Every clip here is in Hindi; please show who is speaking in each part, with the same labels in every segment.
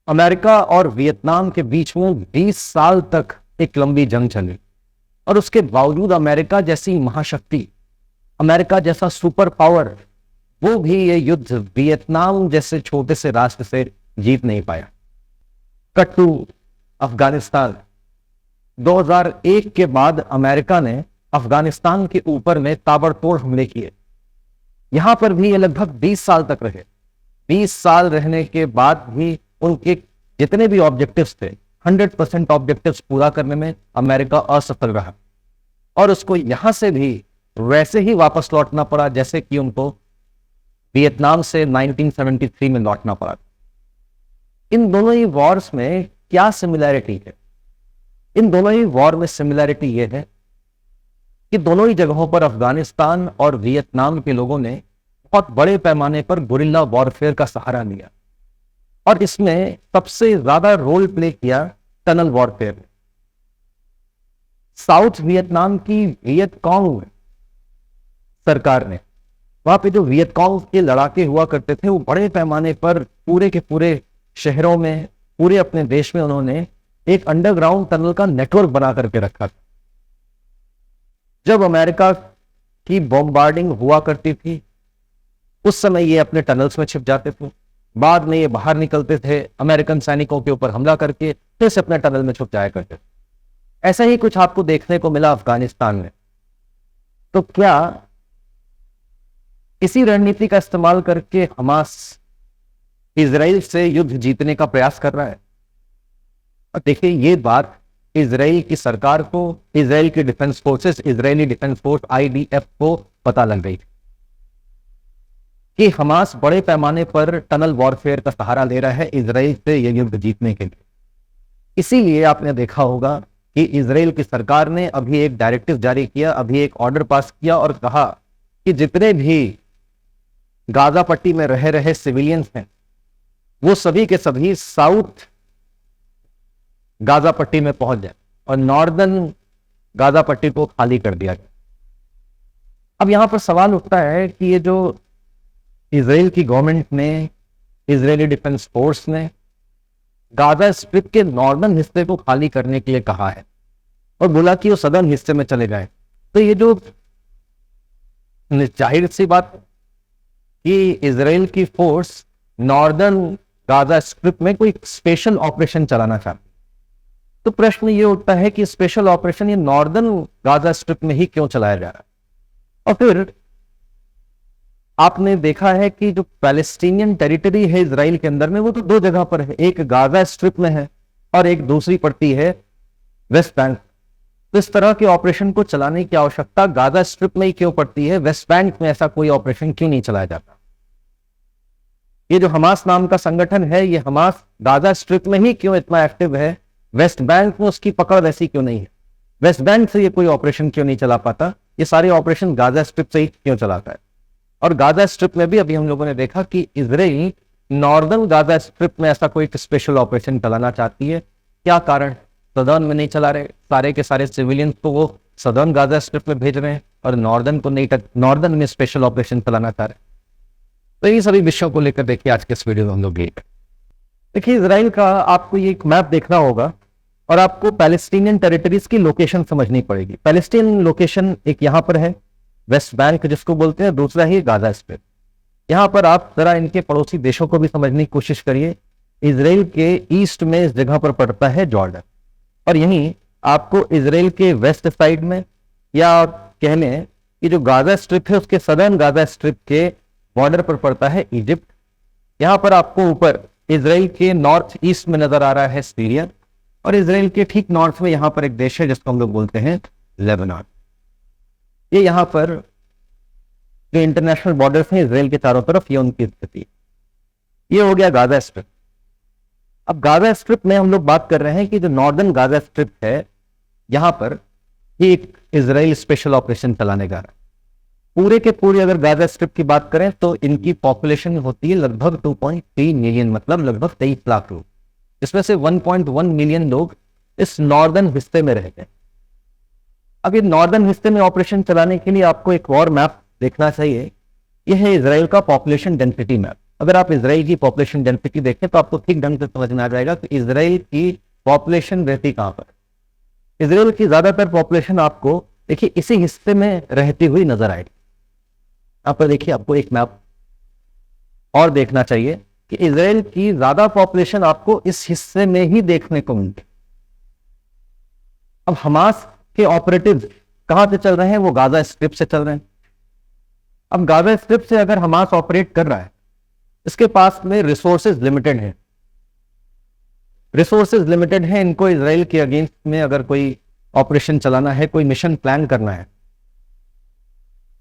Speaker 1: अमेरिका और वियतनाम के बीच में 20 साल तक एक लंबी जंग चली और उसके बावजूद अमेरिका जैसी महाशक्ति, अमेरिका जैसा सुपर पावर, वो भी ये युद्ध वियतनाम जैसे छोटे से राष्ट्र से जीत नहीं पाया। Cut to Afghanistan. 2001 के बाद अमेरिका ने अफगानिस्तान के ऊपर में ताबड़तोड़ हमले किए। यहां पर भी ये लगभग 20 साल तक रहे। 20 साल रहने के बाद भी उनके जितने भी ऑब्जेक्टिव्स थे, 100% ऑब्जेक्टिव्स पूरा करने में अमेरिका असफल रहा और उसको यहां से भी वैसे ही वापस लौटना पड़ा जैसे कि उनको वियतनाम से 1973 में लौटना पड़ा। इन दोनों ही वॉर्स में क्या सिमिलैरिटी है? इन दोनों ही वॉर में सिमिलैरिटी यह है कि दोनों ही जगहों पर अफगानिस्तान और वियतनाम के लोगों ने बहुत बड़े पैमाने पर गुरिल्ला वॉरफेयर का सहारा लिया और इसमें सबसे ज्यादा रोल प्ले किया टनल वॉरफेयर ने। साउथ वियतनाम की वियतकॉन्ग सरकार ने, वहां पे जो वियतकॉन्ग के लड़ाके हुआ करते थे, वो बड़े पैमाने पर पूरे के पूरे शहरों में, पूरे अपने देश में उन्होंने एक अंडरग्राउंड टनल का नेटवर्क बना करके रखा था। जब अमेरिका की बॉम्बार्डिंग हुआ करती थी उस समय ये अपने टनल्स में छिप जाते थे, बाद में ये बाहर निकलते थे, अमेरिकन सैनिकों के ऊपर हमला करके फिर से अपने टनल में छुप जाया करते थे। ऐसा ही कुछ आपको देखने को मिला अफगानिस्तान में। तो क्या इसी रणनीति का इस्तेमाल करके हमास इजराइल से युद्ध जीतने का प्रयास कर रहा है? और देखिए, ये बात इजराइल की सरकार को, इजराइल की defence forces, Israeli defence force IDF को पता लग गई कि हमास बड़े पैमाने पर टनल वॉरफेयर का सहारा ले रहा है इजराइल से यह युद्ध जीतने के लिए। इसीलिए आपने देखा होगा कि इजराइल की सरकार ने अभी एक डायरेक्टिव जारी किया, अभी एक ऑर्डर पास किया और कहा कि जितने भी गाजा पट्टी में रह रहे सिविलियंस हैं वो सभी के सभी साउथ गाजा पट्टी में पहुंच जाए और नॉर्दर्न गाजा पट्टी को खाली कर दिया जाए। अब यहां पर सवाल उठता है कि ये जो इजराइल की गवर्नमेंट ने, इजरायली डिफेंस फोर्स ने गाजा स्ट्रिप के नॉर्दर्न हिस्से को खाली करने के लिए कहा है और बोला कि वो सदर्न हिस्से में चले जाए, तो ये जो जाहिर सी बात कि इजराइल की फोर्स नॉर्दर्न गाजा स्ट्रिप में कोई स्पेशल ऑपरेशन चलाना चाहती। तो प्रश्न ये उठता है कि स्पेशल ऑपरेशन ये नॉर्दर्न गाजा स्ट्रिप में ही क्यों चलाया जा रहा है? और फिर आपने देखा है कि जो पैलेस्टीनियन टेरिटरी है इजराइल के अंदर में, वो तो दो जगह पर है, एक गाजा स्ट्रिप में है और एक दूसरी पड़ती है वेस्ट बैंक। तो इस तरह के ऑपरेशन को चलाने की आवश्यकता गाजा स्ट्रिप में ही क्यों पड़ती है? वेस्ट बैंक में ऐसा कोई ऑपरेशन क्यों नहीं चलाया जाता? ये जो हमास नाम का संगठन है, ये हमास गाजा स्ट्रिप में ही क्यों इतना एक्टिव है? वेस्ट बैंक में उसकी पकड़ वैसी क्यों नहीं है? वेस्ट बैंक से ये कोई ऑपरेशन क्यों नहीं चला पाता? ये सारे ऑपरेशन गाजा स्ट्रिप से ही क्यों चलाता है? और गाजा स्ट्रिप में भी अभी हम लोगों ने देखा कि इजराइल नॉर्दर्न गाजा स्ट्रिप में ऐसा कोई स्पेशल ऑपरेशन चलाना चाहती है। क्या कारण? सदर्न में नहीं चला रहे, सारे के सारे सिविलियंस को वो सदर्न गाजा स्ट्रिप में भेज रहे हैं और नॉर्दर्न को नहीं, नॉर्दर्न में स्पेशल ऑपरेशन चलाना चाह रहे हैं। तो ये सभी विषयों को लेकर देखिए आज के इस वीडियो में हम लोग देखिए, इजराइल का आपको ये एक मैप देखना होगा और आपको पैलेस्टीनियन टेरिटरीज की लोकेशन समझनी पड़ेगी। पैलेस्टीन लोकेशन एक यहां पर है, वेस्ट बैंक जिसको बोलते हैं, दूसरा ही गाजा स्ट्रिप। यहां पर आप जरा इनके पड़ोसी देशों को भी समझने की कोशिश करिए। इजराइल के ईस्ट में इस जगह पर पड़ता है जॉर्डन और यहीं आपको इजराइल के वेस्ट साइड में, या कह लें कि जो गाजा स्ट्रिप है उसके सदर्न गाजा स्ट्रिप के बॉर्डर पर पड़ता है इजिप्ट। यहां पर आपको ऊपर इजराइल के नॉर्थ ईस्ट में नजर आ रहा है सीरिया और इजराइल के ठीक नॉर्थ में यहां पर एक देश है जिसको हम लोग बोलते हैं लेबनान। ये यहां पर जो इंटरनेशनल बॉर्डर्स हैं इजराइल के चारों तरफ, ये उनकी स्थिति। ये हो गया गाजा स्ट्रिप। अब गाजा स्ट्रिप में हम लोग बात कर रहे हैं कि जो नॉर्दर्न गाजा स्ट्रिप है, यहां पर ये एक इजराइल स्पेशल ऑपरेशन चलाने जा रहा है। पूरे के पूरे अगर गाजा स्ट्रिप की बात करें तो इनकी पॉपुलेशन होती है लगभग 2.3 मिलियन, मतलब लगभग 23 लाख लोग, जिसमें से 1.1 मिलियन लोग इस नॉर्दर्न हिस्से में रहते हैं। अब ये नॉर्दर्न हिस्से में ऑपरेशन चलाने के लिए आपको एक और मैप देखना चाहिए। यह है इजराइल का पॉपुलेशन डेंसिटी मैप। अगर आप इसराइल की पॉपुलेशन डेंसिटी देखें तो आपको ठीक ढंग से समझ में आ जाएगा कि इसराइल की पॉपुलेशन रहती कहां पर। इसराइल की ज्यादातर पॉपुलेशन आपको देखिए इसी हिस्से में रहती हुई नजर आएगी। यहां पर देखिए आपको एक मैप और देखना चाहिए कि इसराइल की ज्यादा पॉपुलेशन आपको इस हिस्से में ही देखने को मिलती। अब हमास के ऑपरेटिव्स कहां से चल रहे हैं? वो गाजा स्ट्रिप से चल रहे हैं। अब गाजा स्ट्रिप से अगर हमास ऑपरेट कर रहा है, इसके पास में रिसोर्सेज लिमिटेड है, रिसोर्सेज लिमिटेड है। इनको इसराइल के अगेंस्ट में अगर कोई ऑपरेशन चलाना है, कोई मिशन प्लान करना है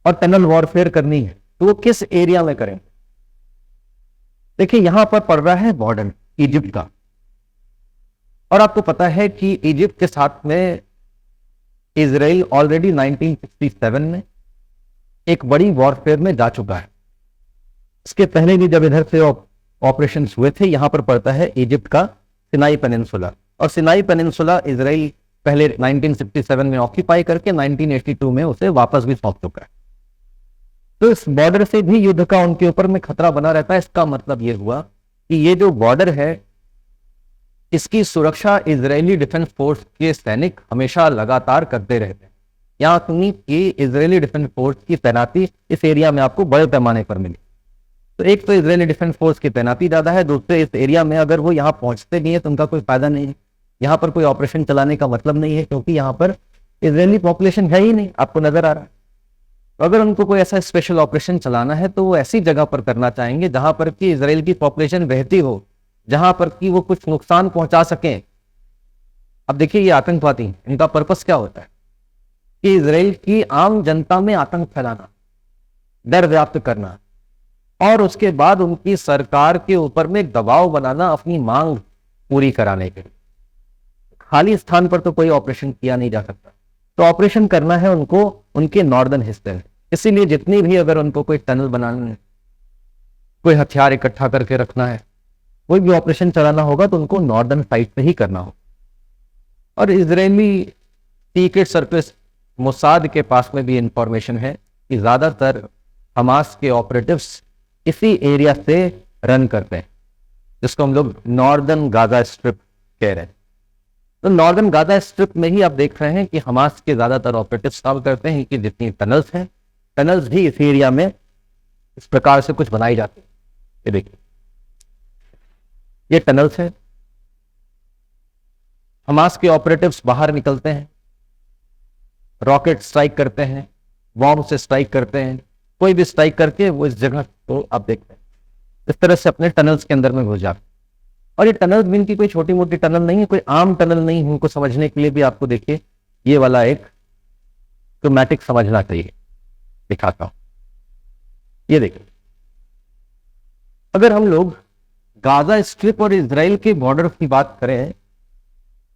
Speaker 1: और टनल वॉरफेयर करनी है, तो वो किस एरिया में करें? देखिए यहां पर पड़ रहा है बॉर्डर इजिप्ट का, और आपको पता है कि इजिप्ट के साथ में इसराइल ऑलरेडी 1967 में एक बड़ी वॉरफेयर में जा चुका है। इसके पहले भी जब इधर से ऑपरेशंस हुए थे, यहां पर पड़ता है इजिप्ट का सिनाई पेनिनसुला, और सिनाई पेनिनसुला इसराइल पहले 1967 में ऑक्यूपाई करके 1982 में उसे वापस भी सौंप चुका है। तो इस बॉर्डर से भी युद्ध का उनके ऊपर में खतरा बना रहता है। इसका मतलब यह हुआ कि ये जो बॉर्डर है, इसकी सुरक्षा इजरायली डिफेंस फोर्स के सैनिक हमेशा लगातार करते रहते हैं। यहाँ सुनी कि इजरायली डिफेंस फोर्स की तैनाती इस एरिया में आपको बड़े पैमाने पर मिली। तो एक तो इजरायली डिफेंस फोर्स की तैनाती ज्यादा है, दूसरे इस एरिया में अगर वो यहाँ पहुंचते नहीं है तो उनका कोई फायदा नहीं है, यहाँ पर कोई ऑपरेशन चलाने का मतलब नहीं है, क्योंकि यहाँ पर इजरायली पॉपुलेशन है ही नहीं, आपको नजर आ रहा है। तो अगर उनको कोई ऐसा स्पेशल ऑपरेशन चलाना है तो वो ऐसी जगह पर करना चाहेंगे जहां पर कि इजराइल की पॉपुलेशन बहती हो, जहां पर कि वो कुछ नुकसान पहुंचा सकें। अब देखिए ये आतंकवादी, इनका पर्पस क्या होता है कि इजराइल की आम जनता में आतंक फैलाना, डर व्याप्त करना, और उसके बाद उनकी सरकार के ऊपर में दबाव बनाना अपनी मांग पूरी कराने के लिए। खाली स्थान पर तो कोई ऑपरेशन किया नहीं जा सकता, तो ऑपरेशन करना है उनको उनके नॉर्दर्न हिस्से में। इसीलिए जितनी भी अगर उनको कोई टनल बनाना है, कोई हथियार इकट्ठा करके रखना है, कोई भी ऑपरेशन चलाना होगा तो उनको नॉर्दर्न साइड पे ही करना होगा। और इजरायली सीक्रेट सर्विस मोसाद के पास में भी इंफॉर्मेशन है कि ज्यादातर हमास के ऑपरेटिव्स इसी एरिया से रन करते हैं, जिसको हम लोग नॉर्दर्न गाजा स्ट्रिप कह रहे हैं। तो नॉर्दर्न गाजा स्ट्रिप में ही आप देख रहे हैं कि हमास के ज्यादातर ऑपरेटिव्स काम करते हैं कि जितनी टनल्स हैं, टनल्स भी इस एरिया में इस प्रकार से कुछ बनाई जाती है। ये देखिए ये टनल्स है। हमास के ऑपरेटिव्स बाहर निकलते हैं, रॉकेट स्ट्राइक करते हैं, बॉम्ब से स्ट्राइक करते हैं, कोई भी स्ट्राइक करके वो इस जगह को आप देखते हैं इस तरह से अपने टनल्स के अंदर में घुस जाते हैं। और ये टनल भी इनकी कोई छोटी मोटी टनल नहीं है, कोई आम टनल नहीं है। उनको समझने के लिए भी आपको देखिए ये वाला एक स्कीमेटिक समझना चाहिए, दिखाता हूं। ये देखिए, अगर हम लोग गाजा स्ट्रिप और इजराइल के बॉर्डर की बात करें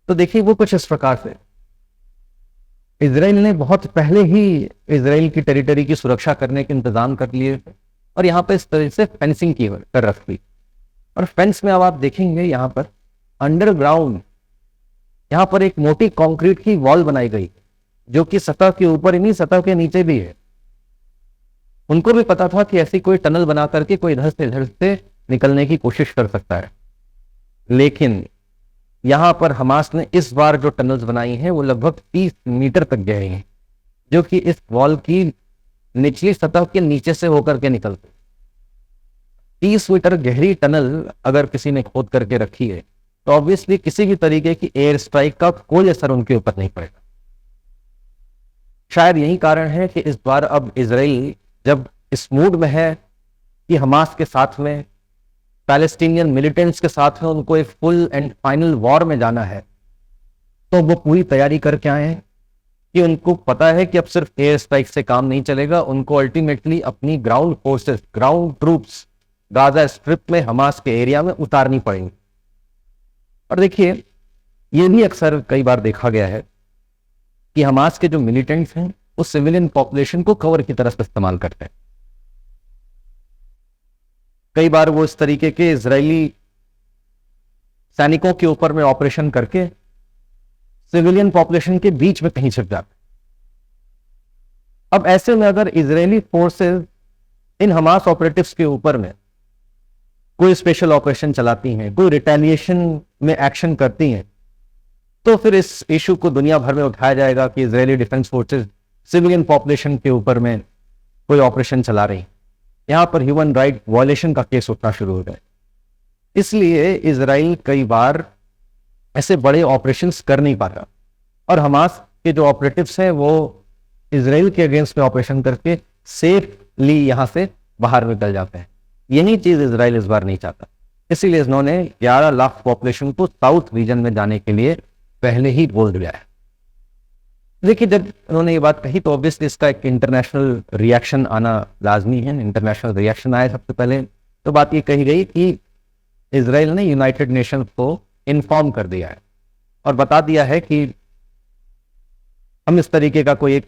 Speaker 1: तो देखिए वो कुछ इस प्रकार से, इजराइल ने बहुत पहले ही इजराइल की टेरिटरी की सुरक्षा करने के इंतजाम कर लिए और यहाँ पे इस तरह से फेंसिंग की कर रखी। और फेंस में अब आप देखेंगे यहाँ पर अंडरग्राउंड यहाँ पर एक मोटी कंक्रीट की वॉल बनाई गई, जो कि सतह के ऊपर ही नहीं सतह के नीचे भी है। उनको भी पता था कि ऐसी कोई टनल बना करके कोई इधर से निकलने की कोशिश कर सकता है, लेकिन यहां पर हमास ने इस बार जो टनल्स बनाई हैं वो लगभग 30 मीटर तक गहरी हैं, जो कि इस वॉल की निचली सतह के नीचे से होकर के निकलते। 30 मीटर गहरी टनल अगर किसी ने खोद करके रखी है तो ऑब्वियसली किसी भी तरीके की एयर स्ट्राइक का कोई असर उनके ऊपर नहीं पड़ेगा। शायद यही कारण है कि इस बार अब इजराइल जब इस मूड में है कि हमास के साथ में, पैलेस्टीनियन मिलिटेंट्स के साथ में उनको एक फुल एंड फाइनल वॉर में जाना है, तो वो पूरी तैयारी करके आए हैं कि उनको पता है कि अब सिर्फ एयर स्ट्राइक से काम नहीं चलेगा, उनको अल्टीमेटली अपनी ground forces, ground troops Gaza strip में हमास के एरिया में उतारनी पड़ेंगी। और देखिए ये भी अक्सर कई बार देखा गया है कि हमास के जो मिलिटेंट्स हैं वो सिविलियन पॉपुलेशन को कवर की तरह से इस्तेमाल करते हैं। कई बार वो इस तरीके के इजरायली सैनिकों के ऊपर में ऑपरेशन करके सिविलियन पॉपुलेशन के बीच में कहीं छिप जाते। अब ऐसे में अगर Israeli forces in Hamas operatives के ऊपर में कोई स्पेशल ऑपरेशन चलाती हैं, कोई रिटेलिएशन में एक्शन करती हैं, तो फिर इस इशू को दुनिया भर में उठाया जाएगा कि Israeli defence forces civilian population के ऊपर में कोई ऑपरेशन चला रही। यहां पर ह्यूमन राइट वायलेशन का केस उठना शुरू हो गया। इसलिए इजराइल कई बार ऐसे बड़े ऑपरेशंस कर नहीं पाता और हमास के जो ऑपरेटिव्स हैं वो इजराइल के अगेंस्ट में ऑपरेशन करके सेफली यहां से बाहर निकल जाते हैं। यही चीज इजराइल इस बार नहीं चाहता, इसीलिए इन्होंने 11 लाख पॉपुलेशन को साउथ रीजन में जाने के लिए पहले ही बोल दिया है। देखिए, जब उन्होंने ये बात कही तो ऑब्वियसली इसका एक इंटरनेशनल रिएक्शन आना लाजमी है। इंटरनेशनल रिएक्शन आया सबसे पहले तो बात ये कही गई कि इजराइल ने यूनाइटेड नेशंस को इन्फॉर्म कर दिया है और बता दिया है कि हम इस तरीके का कोई एक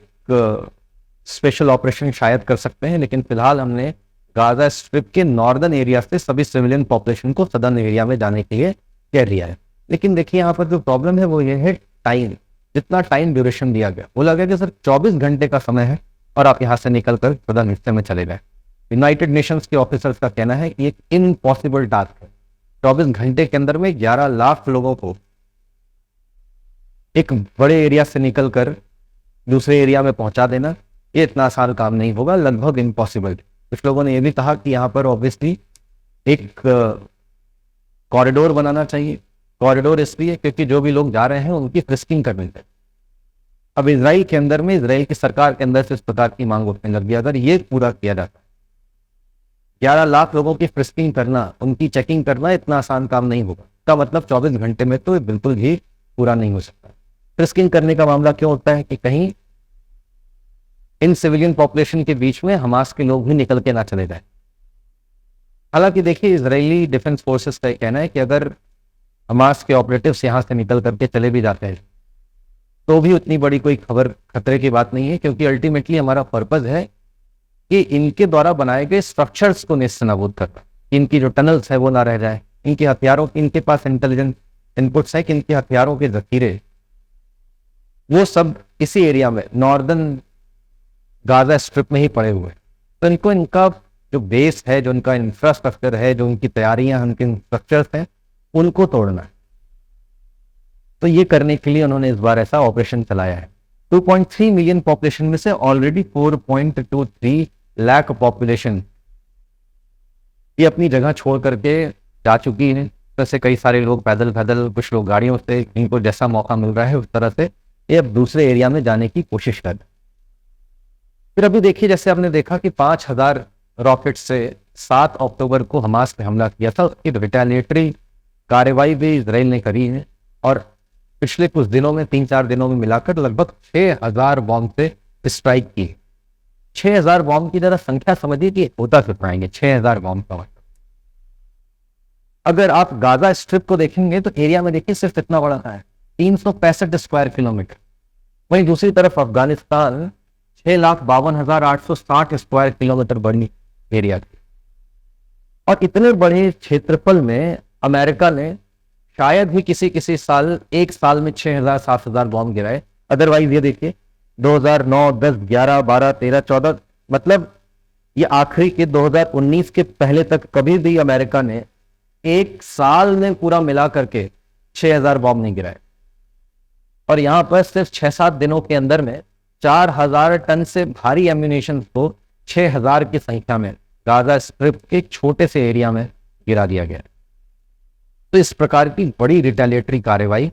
Speaker 1: स्पेशल ऑपरेशन शायद कर सकते हैं, लेकिन फिलहाल हमने गाजा स्ट्रिप के नॉर्दर्न एरिया से सभी सिविलियन पॉपुलेशन को सदर्न एरिया में जाने के लिए कह दिया है। लेकिन देखिए, यहाँ पर जो प्रॉब्लम है वो ये है टाइम। जितना टाइम ड्यूरेशन दिया गया, बोला गया कि सर 24 घंटे का समय है और आप यहाँ से निकल कर सदर्न हिस्से में चले गए। यूनाइटेड नेशंस के ऑफिसर्स का कहना है कि एक इम्पॉसिबल टास्क है 24 घंटे के अंदर में 11 लाख लोगों को एक बड़े एरिया से निकलकर दूसरे एरिया में पहुंचा देना, ये इतना आसान काम नहीं होगा, लगभग इम्पॉसिबल। कुछ लोगों ने यह भी कहा कि यहाँ पर ऑब्वियसली एक कॉरिडोर बनाना चाहिए। कॉरिडोर इसलिए क्योंकि जो भी लोग जा रहे हैं उनकी फ्रिस्किंग करनी चाहिए। अब इजराइल के अंदर में, इजराइल की सरकार के अंदर से इस प्रकार की मांग उठने लग गई। अगर ये पूरा किया जाता है, 11 लाख लोगों की फ्रिस्किंग करना, उनकी चेकिंग करना इतना आसान काम नहीं होगा। का मतलब 24 घंटे में तो बिल्कुल भी पूरा नहीं हो सकता। फ्रिस्किंग करने का मामला क्यों होता है कि कहीं इन सिविलियन पॉपुलेशन के बीच में हमास के लोग भी निकल के ना चले जाए। हालांकि देखिए, इजरायली डिफेंस फोर्सेस का कहना है कि अगर हमास के ऑपरेटिव्स यहां से निकल करके चले भी जाते हैं तो भी उतनी बड़ी कोई खतरे की बात नहीं है, क्योंकि अल्टीमेटली हमारा पर्पज है कि इनके द्वारा बनाए गए स्ट्रक्चर्स को नेस्तनाबूद करना, इनकी जो टनल्स है वो ना रह जाए, इनके हथियारों, इनके पास इंटेलिजेंस इनपुट्स है कि इनके हथियारों के जखीरे वो सब इसी एरिया में नॉर्दर्न गाजा स्ट्रिप में ही पड़े हुए। तो इनको इनका जो बेस है, जो इनका इंफ्रास्ट्रक्चर है, जो उनकी तैयारियां, उनके स्ट्रक्चर्स हैं, उनको तोड़ना है। तो ये करने के लिए उन्होंने इस बार ऐसा ऑपरेशन चलाया है। 2.3 मिलियन पॉपुलेशन में से ऑलरेडी 4.23 लाख पॉपुलेशन ये अपनी जगह छोड़ करके जा चुकी है। जैसे कई सारे लोग पैदल, कुछ लोग गाड़ियों से, इनको जैसा मौका मिल रहा है उस तरह से ये अब दूसरे एरिया में जाने की कोशिश कर रहे। फिर अभी देखिए, जैसे आपने देखा कि 5000 रॉकेट से 7 अक्टूबर को हमास ने हमला किया था, उसकी रिटेलिएटरी कार्रवाई भी इजराइल ने करी है और पिछले कुछ दिनों में, 3-4 दिनों में मिलाकर लगभग 6000 बॉम्ब से स्ट्राइक की। 6000 बॉम्ब की जरा संख्या समझिए कि होता कितना है 6000 बॉम्ब का। अगर आप गाजा स्ट्रिप को देखेंगे तो एरिया में देखिए सिर्फ इतना बड़ा है, 365 स्क्वायर किलोमीटर। वहीं दूसरी तरफ अफगानिस्तान 6,52,860 स्क्वायर किलोमीटर बड़ी एरिया की। और इतने बड़े क्षेत्रफल में अमेरिका ने शायद ही किसी साल, एक साल में 6,000-7,000 बॉम्ब गिराए। अदरवाइज ये देखिए 2009, 10, 11, 12, 13, 14, मतलब ये आखिरी के 2019 के पहले तक कभी भी अमेरिका ने एक साल में पूरा मिला करके 6,000 बॉम्ब नहीं गिराए। और यहां पर सिर्फ 6-7 दिनों के अंदर में 4,000 टन से भारी एम्यूनेशन को 6,000 की संख्या में गाजा स्ट्रिप के छोटे से एरिया में गिरा दिया गया। तो इस प्रकार की बड़ी रिटेलिएटरी कार्रवाई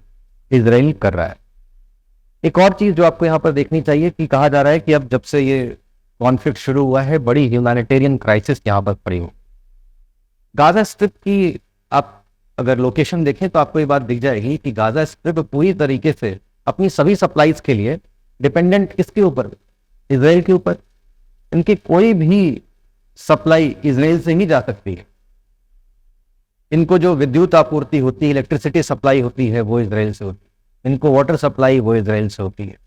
Speaker 1: इजराइल कर रहा है। एक और चीज जो आपको यहां पर देखनी चाहिए कि कहा जा रहा है कि अब जब से ये कॉन्फ्लिक्ट शुरू हुआ है, बड़ी ह्यूमैनिटेरियन क्राइसिस यहां पर पड़ी हो। गाजा स्ट्रिप की आप अगर लोकेशन देखें तो आपको ये बात दिख जाएगी कि गाजा स्ट्रिप पूरी तरीके से अपनी सभी सप्लाईज के लिए डिपेंडेंट किसके ऊपर? इजराइल के ऊपर। इनकी कोई भी सप्लाई इजराइल से ही जा सकती है। इनको जो विद्युत आपूर्ति होती है, इलेक्ट्रिसिटी सप्लाई होती है, वो इजराइल से होती है। इनको वाटर सप्लाई वो इजराइल से होती है।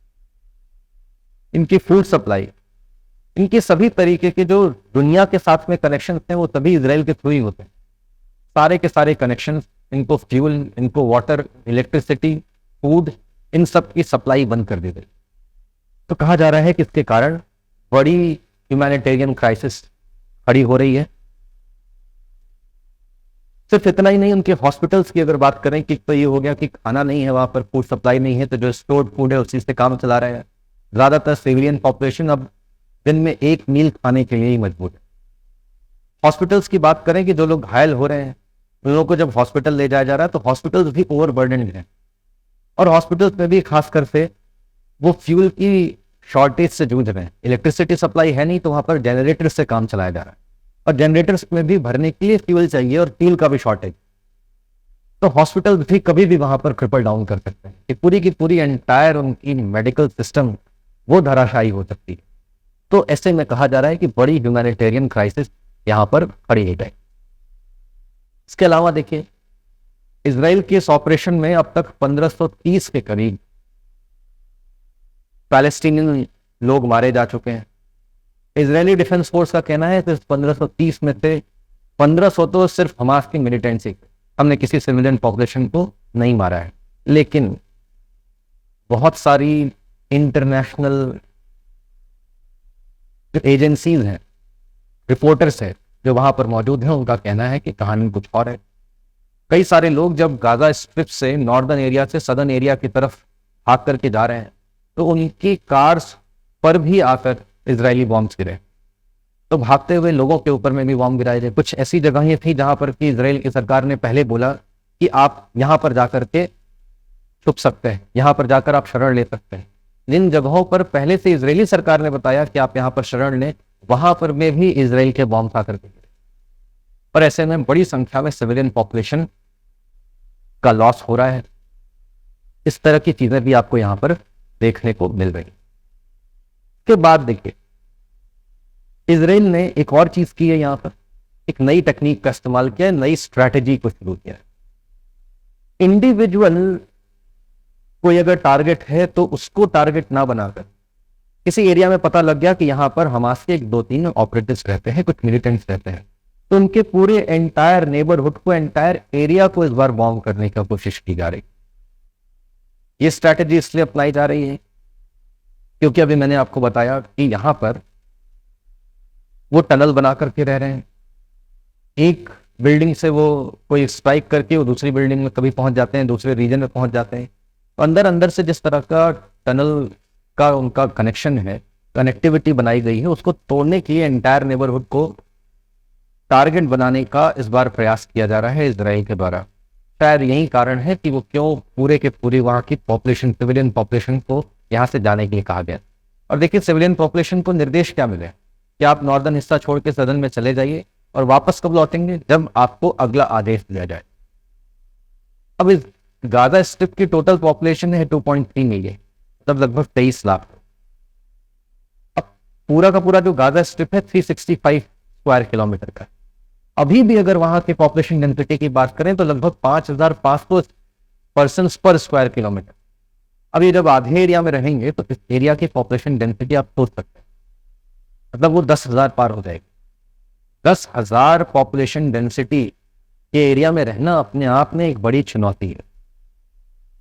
Speaker 1: इनकी फूड सप्लाई, इनके सभी तरीके के जो दुनिया के साथ में कनेक्शन हैं वो सभी इजराइल के थ्रू ही होते हैं। सारे के सारे कनेक्शन, इनको फ्यूल, इनको वाटर, इलेक्ट्रिसिटी, फूड, इन सब की सप्लाई बंद कर दी गई। तो कहा जा रहा है कि इसके कारण बड़ी ह्यूमैनिटेरियन क्राइसिस खड़ी हो रही है। सिर्फ इतना ही नहीं, उनके हॉस्पिटल्स की अगर बात करें कि तो ये हो गया कि खाना नहीं है वहां पर, फूड सप्लाई नहीं है, तो ये हो गया कि खाना नहीं है वहां पर, फूड सप्लाई नहीं है, तो जो स्टोर्ड फूड है उसी से काम चला रहे हैं। ज्यादातर सिविलियन पॉपुलेशन अब दिन में एक मील खाने के लिए ही मजबूर है। हॉस्पिटल्स की बात करें कि जो लोग घायल हो रहे हैं उन लोगों को जब हॉस्पिटल ले जाया जा रहा है तो हॉस्पिटल्स भी ओवरबर्डन हैं, और हॉस्पिटल्स में भी खासकर से वो फ्यूल की शॉर्टेज से जूझ रहे हैं। इलेक्ट्रिसिटी सप्लाई है नहीं तो वहां पर जनरेटर से काम चलाया जा रहा है, और जनरेटर्स में भी भरने के लिए फ्यूल चाहिए और फ्यूल का भी शॉर्टेज, तो हॉस्पिटल भी कभी भी वहां पर ट्रिपल डाउन कर सकते हैं कि पूरी की पूरी एंटायर उनकी मेडिकल सिस्टम वो धराशायी हो सकती है। तो ऐसे में कहा जा रहा है कि बड़ी ह्यूमैनिटेरियन क्राइसिस यहां पर खड़ी है। इसके अलावा देखिए, इजराइल के इस ऑपरेशन में अब तक 1530 के करीब पैलेस्टीनियन लोग मारे जा चुके हैं। इजरायली डिफेंस फोर्स का कहना है कि 1530 में से 1500 तो सिर्फ हमास की मिलिटेंसी, हमने किसी सिविलियन पॉपुलेशन को नहीं मारा है। लेकिन बहुत सारी इंटरनेशनल जो एजेंसीज हैं, रिपोर्टर्स हैं जो वहां पर मौजूद हैं, उनका कहना है कि कहानी कुछ और है। कई सारे लोग जब गाजा स्ट्रिप से नॉर्दर्न एरिया से सदर्न एरिया की तरफ भाग करके जा रहे हैं तो उनकी कार्स पर भी आकर इजरायली बॉम्ब्स गिरे, तो भागते हुए लोगों के ऊपर में भी बॉम्ब गिराए गए। कुछ ऐसी जगहें थी जहां पर कि इजराइल की सरकार ने पहले बोला कि आप यहां पर जाकर के छुप सकते हैं, यहां पर जाकर आप शरण ले सकते हैं। जिन जगहों पर पहले से इजरायली सरकार ने बताया कि आप यहां पर शरण लें, वहां पर में भी इजराइल के बॉम्ब आकर के गिरे। और ऐसे में बड़ी संख्या में सिविलियन पॉपुलेशन का लॉस हो रहा है। इस तरह की चीजें भी आपको यहां पर देखने को मिल रही। के बाद देखिए, इजराइल ने एक और चीज की है, यहां पर एक नई टेक्निक का इस्तेमाल किया है, नई स्ट्रैटेजी को शुरू किया है। इंडिविजुअल कोई अगर टारगेट है तो उसको टारगेट ना बनाकर किसी एरिया में पता लग गया कि यहां पर हमास के 2-3 ऑपरेटिव्स रहते हैं, कुछ मिलिटेंट्स रहते हैं, तो उनके पूरे एंटायर नेबरहुड को, एंटायर एरिया को इस बार बॉम्ब करने की कोशिश की जा रही। ये स्ट्रैटेजी इसलिए अपनाई जा रही है क्योंकि अभी मैंने आपको बताया कि यहां पर वो टनल बना करके रह रहे हैं। एक बिल्डिंग से वो कोई स्ट्राइक करके वो दूसरी बिल्डिंग में कभी पहुंच जाते हैं, दूसरे रीजन में पहुंच जाते हैं। तो अंदर अंदर से जिस तरह का टनल का उनका कनेक्शन है, कनेक्टिविटी बनाई गई है, उसको तोड़ने के लिए एंटायर नेबरहुड को टारगेट बनाने का इस बार प्रयास किया जा रहा है इजराइल के द्वारा। शायद यही कारण है कि वो क्यों पूरे के पूरे वहां की पॉपुलेशन, सिविलियन पॉपुलेशन को यहां से जाने के लिए कहा गया। और देखिए, सिविलियन पॉपुलेशन को निर्देश क्या मिले कि आप नॉर्दर्न हिस्सा छोड़ के सदर्न में चले जाइए, और वापस कब लौटेंगे, जब आपको अगला आदेश दिया जाए। अब इस गाजा स्ट्रिप की टोटल पॉपुलेशन है 2.3 मिलियन, मतलब लगभग 23 लाख। अब पूरा का पूरा जो गाजा स्ट्रिप है 365 स्क्वायर किलोमीटर का। अभी भी अगर वहां की पॉपुलेशन डेंसिटी की बात करें तो लगभग 5500 पर्सन पर स्क्वायर किलोमीटर। अब ये जब आधे एरिया में रहेंगे तो इस एरिया की पॉपुलेशन डेंसिटी आप सोच सकते हैं, मतलब वो 10,000 पार हो जाएगी। 10,000 पॉपुलेशन डेंसिटी के एरिया में रहना अपने आप में एक बड़ी चुनौती है।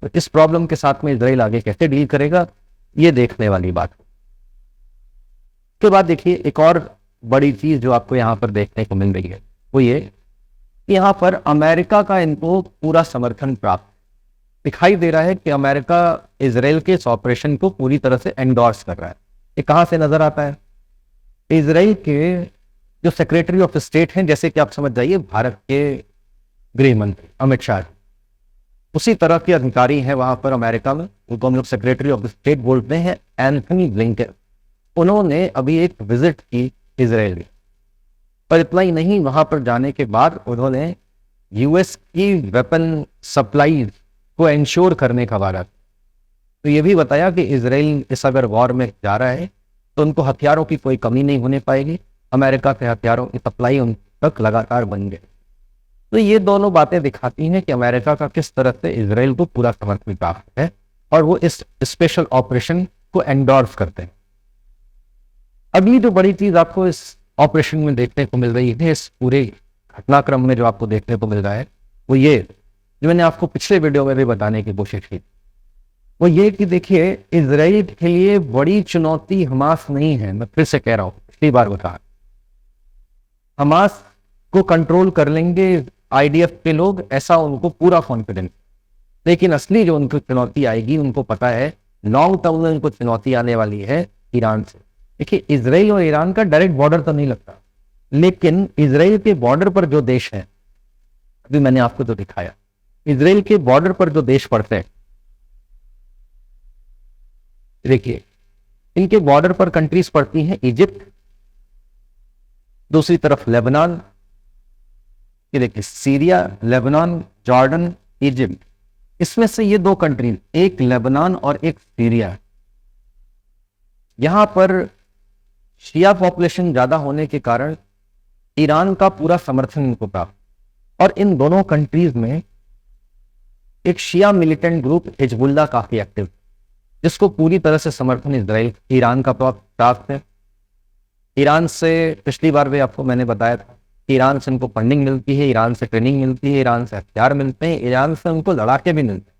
Speaker 1: तो इस प्रॉब्लम के साथ में इजराइल आगे कैसे डील करेगा, ये देखने वाली बात। उसके बाद देखिए, एक और बड़ी चीज जो आपको यहां पर देखने को मिल रही है वो ये कि यहां पर अमेरिका का इनको पूरा समर्थन प्राप्त दिखाई दे रहा है कि अमेरिका इजराइल के इस ऑपरेशन को पूरी तरह से एंडोर्स कर रहा है। ये कहां से नजर आता है? इजराइल के जो सेक्रेटरी ऑफ स्टेट हैं, जैसे कि आप समझ जाइए भारत के गृह मंत्री अमित शाह, उसी तरह के अधिकारी हैं वहां पर अमेरिका में, उनको हम लोग सेक्रेटरी ऑफ स्टेट बोलते हैं, एंथनी ब्लिंकन। उन्होंने अभी एक विजिट की इजराइल में, पर इतना ही नहीं, वहां पर जाने के बाद उन्होंने यूएस की वेपन सप्लाई को इंश्योर करने का वादा। तो ये भी बताया कि इजराइल इस अगर वॉर में जा रहा है तो उनको हथियारों की कोई कमी नहीं होने पाएगी, अमेरिका के हथियारों की सप्लाई उन तक लगातार बन गई। तो ये दोनों बातें दिखाती हैं कि अमेरिका का किस तरह से इजराइल को पूरा समर्थन प्राप्त है और वो इस स्पेशल ऑपरेशन को एंडोर्स करते हैं। अगली जो बड़ी चीज आपको इस ऑपरेशन में देखने को मिल रही है, इस पूरे घटनाक्रम में जो आपको देखने को मिल रहा है, वो ये जो मैंने आपको पिछले वीडियो में भी बताने की कोशिश की, वो ये कि देखिए, इजराइल के लिए बड़ी चुनौती हमास नहीं है। मैं फिर से कह रहा हूं, पिछली बार बता, हमास को कंट्रोल कर लेंगे आईडीएफ के लोग, ऐसा उनको पूरा कॉन्फिडेंस। लेकिन असली जो उनको चुनौती आएगी, उनको पता है लॉन्ग टर्म में उनको चुनौती आने वाली है ईरान से। देखिए, इजराइल और ईरान का डायरेक्ट बॉर्डर तो नहीं लगता, लेकिन इजराइल के बॉर्डर पर जो देश है, अभी मैंने आपको तो दिखाया, इजराइल के बॉर्डर पर जो देश पड़ते हैं, देखिए इनके बॉर्डर पर कंट्रीज पड़ती हैं इजिप्ट, दूसरी तरफ लेबनान, ये देखिए सीरिया, लेबनान, जॉर्डन, इजिप्ट। इसमें से ये दो कंट्री, एक लेबनान और एक सीरिया, यहां पर शिया पॉपुलेशन ज्यादा होने के कारण ईरान का पूरा समर्थन इनको प्राप्त। और इन दोनों कंट्रीज में एक शिया मिलिटेंट ग्रुप हिजबुल्लाह काफी एक्टिव, जिसको पूरी तरह से समर्थन इजराइल ईरान का प्राप्त है। ईरान से पिछली बार भी आपको मैंने बताया था कि ईरान से उनको फंडिंग मिलती है, ईरान से ट्रेनिंग मिलती है, ईरान से हथियार मिलते हैं, ईरान से उनको लड़ाके भी मिलते हैं।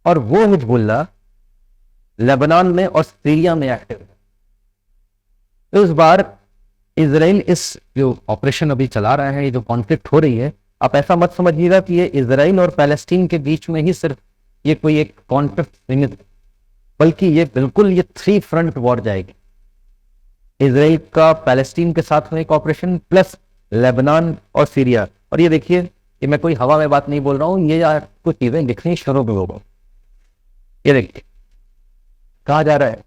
Speaker 1: और वो हिजबुल्लाह लेबनान में और सीरिया में एक्टिव है। तो इस बार इजराइल इस जो ऑपरेशन अभी चला रहा है, ये जो कॉन्फ्लिक्ट हो रही है, आप ऐसा मत समझिएगा कि ये इजराइल और पैलेस्टीन के बीच में ही सिर्फ ये कोई एक कॉन्फ्लिक्ट सीमित, बल्कि ये बिल्कुल ये 3 फ्रंट वॉर जाएगी। इजराइल का पैलेस्टीन के साथ में एक ऑपरेशन, प्लस लेबनान और सीरिया। और ये देखिए, ये मैं कोई हवा में बात नहीं बोल रहा हूं, ये कुछ चीजें दिखनी शुरू भी होगा। ये देखिए कहा जा रहा है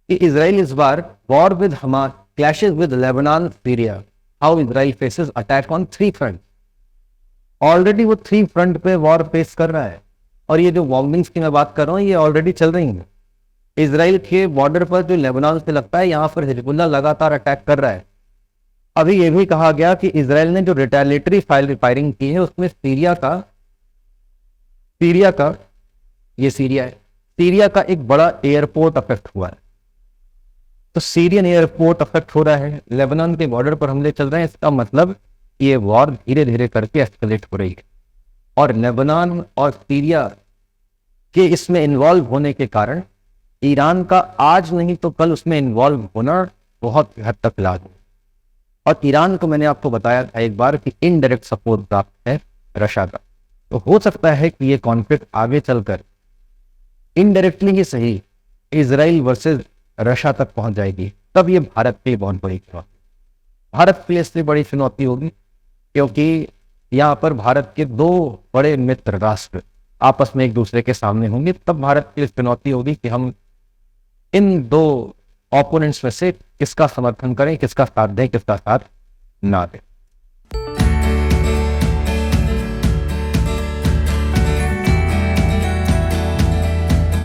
Speaker 1: कि इजराइल इस बार war with Hamas clashes with Lebanon, Syria, how Israel faces attack on 3 front. Already वो 3 फ्रंट पे वॉर फेस कर रहा है। और ये जो बॉम्बिंग्स की मैं बात कर रहा हूं, ये ऑलरेडी चल रही है। इजराइल के बॉर्डर पर जो लेबनान से लगता है, यहां पर हिजबुल्लाह लगातार अटैक कर रहा है। अभी ये भी कहा गया कि इजराइल ने जो रिटेलिएटरी फायरिंग की है, उसमें सीरिया का ये सीरिया का एक बड़ा एयरपोर्ट अफेक्ट हुआ है। तो सीरियन एयरपोर्ट अफेक्ट हो रहा है, लेबनान के बॉर्डर पर हमले चल रहे हैं। इसका मतलब ये वॉर धीरे धीरे करके एस्केलेट हो रही है। और लेबनान और सीरिया के इसमें इन्वॉल्व होने के कारण ईरान का आज नहीं तो कल उसमें इन्वॉल्व होना बहुत हद तक लाजमी। और ईरान को मैंने आपको बताया था एक बार कि इनडायरेक्ट सपोर्ट प्राप्त है रशिया का। तो हो सकता है कि ये कॉन्फ्लिक्ट आगे चलकर इनडायरेक्टली ही सही इजराइल वर्सेस रशिया तक पहुंच जाएगी। तब ये भारत की बहुत बड़ी चुनौती, भारत के लिए इससे बड़ी चुनौती होगी, क्योंकि यहाँ पर भारत के 2 बड़े मित्र राष्ट्र आपस में एक दूसरे के सामने होंगे। तब भारत की चुनौती होगी कि हम इन 2 ओपोनेंट्स में से किसका समर्थन करें, किसका साथ दें, किसका साथ ना दें।